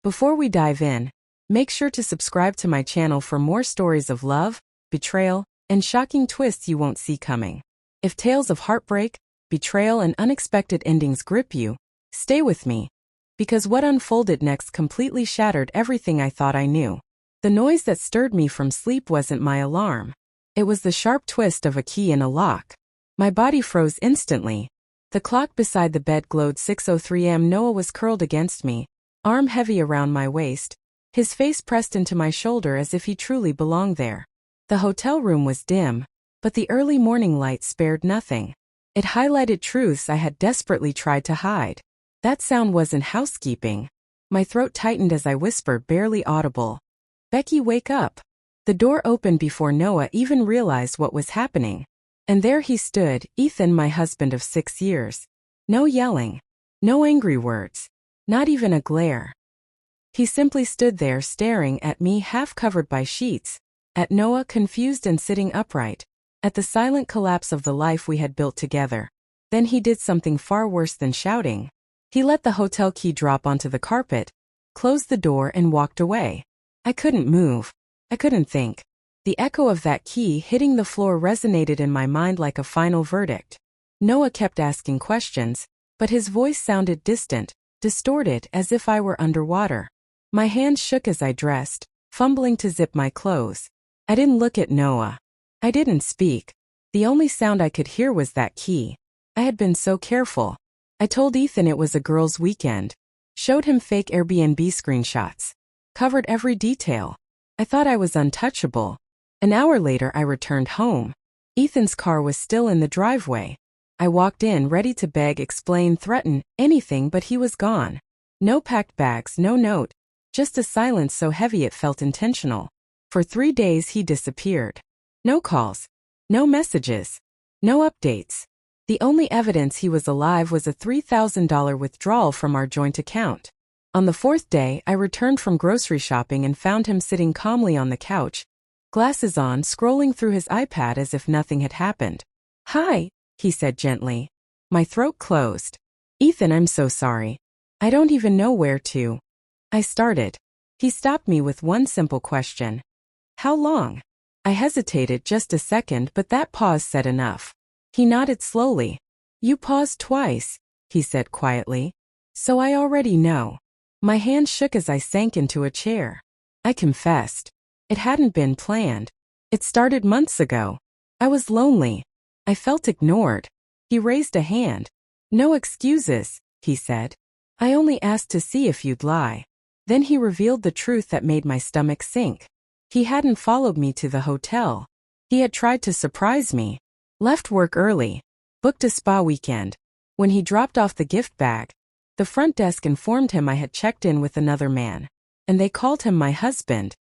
Before we dive in, make sure to subscribe to my channel for more stories of love, betrayal, and shocking twists you won't see coming. If tales of heartbreak, betrayal, and unexpected endings grip you, stay with me, because what unfolded next completely shattered everything I thought I knew. The noise that stirred me from sleep wasn't my alarm. It was the sharp twist of a key in a lock. My body froze instantly. The clock beside the bed glowed 6:03 am. Noah was curled against me, arm heavy around my waist, his face pressed into my shoulder as if he truly belonged there. The hotel room was dim, but the early morning light spared nothing. It highlighted truths I had desperately tried to hide. That sound wasn't housekeeping. My throat tightened as I whispered, barely audible, "Becky, wake up." The door opened before Noah even realized what was happening. And there he stood, Ethan, my husband of 6 years. No yelling. No angry words. Not even a glare. He simply stood there staring at me, half covered by sheets, at Noah, confused and sitting upright, at the silent collapse of the life we had built together. Then he did something far worse than shouting. He let the hotel key drop onto the carpet, closed the door, and walked away. I couldn't move. I couldn't think. The echo of that key hitting the floor resonated in my mind like a final verdict. Noah kept asking questions, but his voice sounded distant, distorted, as if I were underwater. My hands shook as I dressed, fumbling to zip my clothes. I didn't look at Noah. I didn't speak. The only sound I could hear was that key. I had been so careful. I told Ethan it was a girls' weekend, showed him fake Airbnb screenshots, covered every detail. I thought I was untouchable. An hour later I returned home. Ethan's car was still in the driveway. I walked in ready to beg, explain, threaten, anything, but he was gone. No packed bags, no note, just a silence so heavy it felt intentional. For 3 days he disappeared. No calls. No messages. No updates. The only evidence he was alive was a $3,000 withdrawal from our joint account. On the 4th day I returned from grocery shopping and found him sitting calmly on the couch, glasses on, scrolling through his iPad as if nothing had happened. "Hi," he said gently. My throat closed. "Ethan, I'm so sorry. I don't even know where to." I started. He stopped me with one simple question. "How long?" I hesitated just a second, but that pause said enough. He nodded slowly. "You paused twice," he said quietly. "So I already know." My hand shook as I sank into a chair. I confessed. It hadn't been planned. It started months ago. I was lonely. I felt ignored. He raised a hand. "No excuses," he said. "I only asked to see if you'd lie." Then he revealed the truth that made my stomach sink. He hadn't followed me to the hotel. He had tried to surprise me. Left work early. Booked a spa weekend. When he dropped off the gift bag, the front desk informed him I had checked in with another man, and they called him my husband.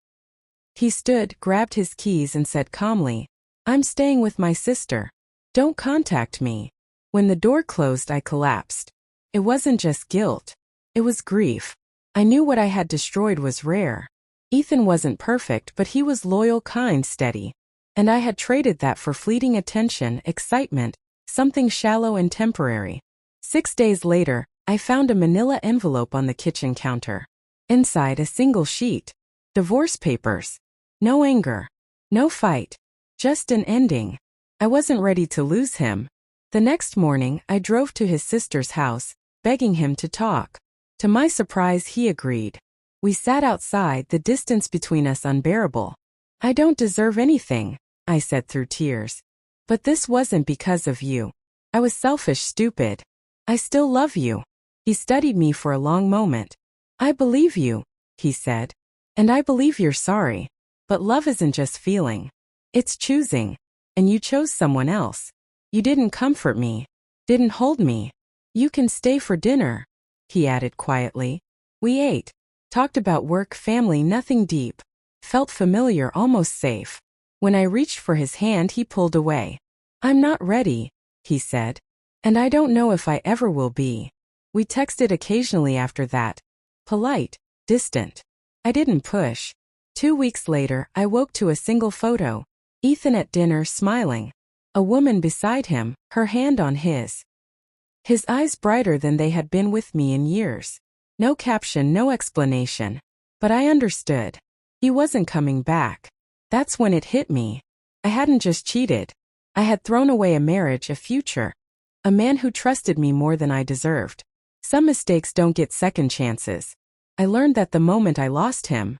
He stood, grabbed his keys, and said calmly, "I'm staying with my sister. Don't contact me." When the door closed, I collapsed. It wasn't just guilt. It was grief. I knew what I had destroyed was rare. Ethan wasn't perfect, but he was loyal, kind, steady. And I had traded that for fleeting attention, excitement, something shallow and temporary. 6 days later, I found a manila envelope on the kitchen counter. Inside, a single sheet. Divorce papers. No anger. No fight. Just an ending. I wasn't ready to lose him. The next morning, I drove to his sister's house, begging him to talk. To my surprise, he agreed. We sat outside, the distance between us unbearable. "I don't deserve anything," I said through tears. "But this wasn't because of you. I was selfish, stupid. I still love you." He studied me for a long moment. "I believe you," he said. "And I believe you're sorry. But love isn't just feeling. It's choosing. And you chose someone else. You didn't comfort me. Didn't hold me. You can stay for dinner," he added quietly. We ate. Talked about work, family, nothing deep. Felt familiar, almost safe. When I reached for his hand, he pulled away. "I'm not ready," he said. "And I don't know if I ever will be." We texted occasionally after that. Polite, distant. I didn't push. 2 weeks later, I woke to a single photo. Ethan at dinner, smiling. A woman beside him, her hand on his. His eyes brighter than they had been with me in years. No caption, no explanation. But I understood. He wasn't coming back. That's when it hit me. I hadn't just cheated. I had thrown away a marriage, a future. A man who trusted me more than I deserved. Some mistakes don't get second chances. I learned that the moment I lost him.